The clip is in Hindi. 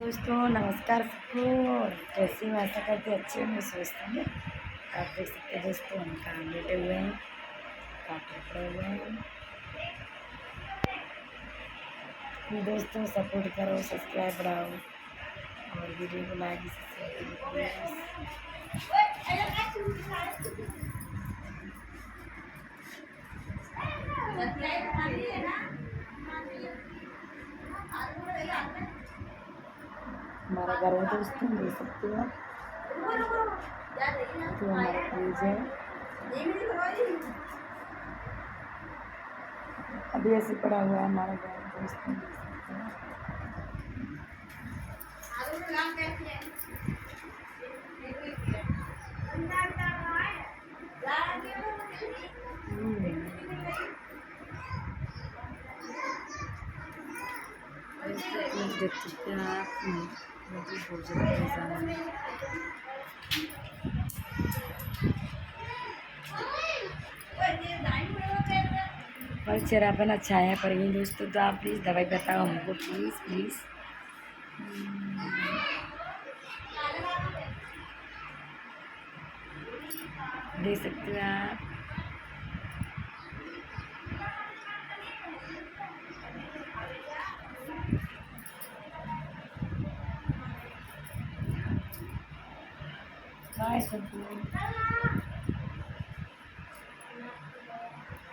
दोस्तों नमस्कार सबको। और कैसी हो? आशा करते अच्छे होंगे, स्वस्थ होंगे। आप देख सकते हैं दोस्तों, हम काम लेटे हुए हैं, काटे पड़े हुए हैं। दोस्तों सपोर्ट करो, सब्सक्राइब बढ़ाओ और वीडियो को लाइक सब्सक्राइब हमारा घर है दोस्तों, देख सकते हो। तो हमारा फ्रिज है, अभी ऐसे पड़ा हुआ है हमारा घर दोस्तों, देख सकते हो। देख सकते हैं आप, मुझे बहुत ज़्यादा परेशान है। पर चेहरापन अच्छा है पर ये दोस्तों, तो आप प्लीज़ दवाई बताओ हमको, प्लीज़ प्लीज़। देख सकते हैं आप। बाय सबको।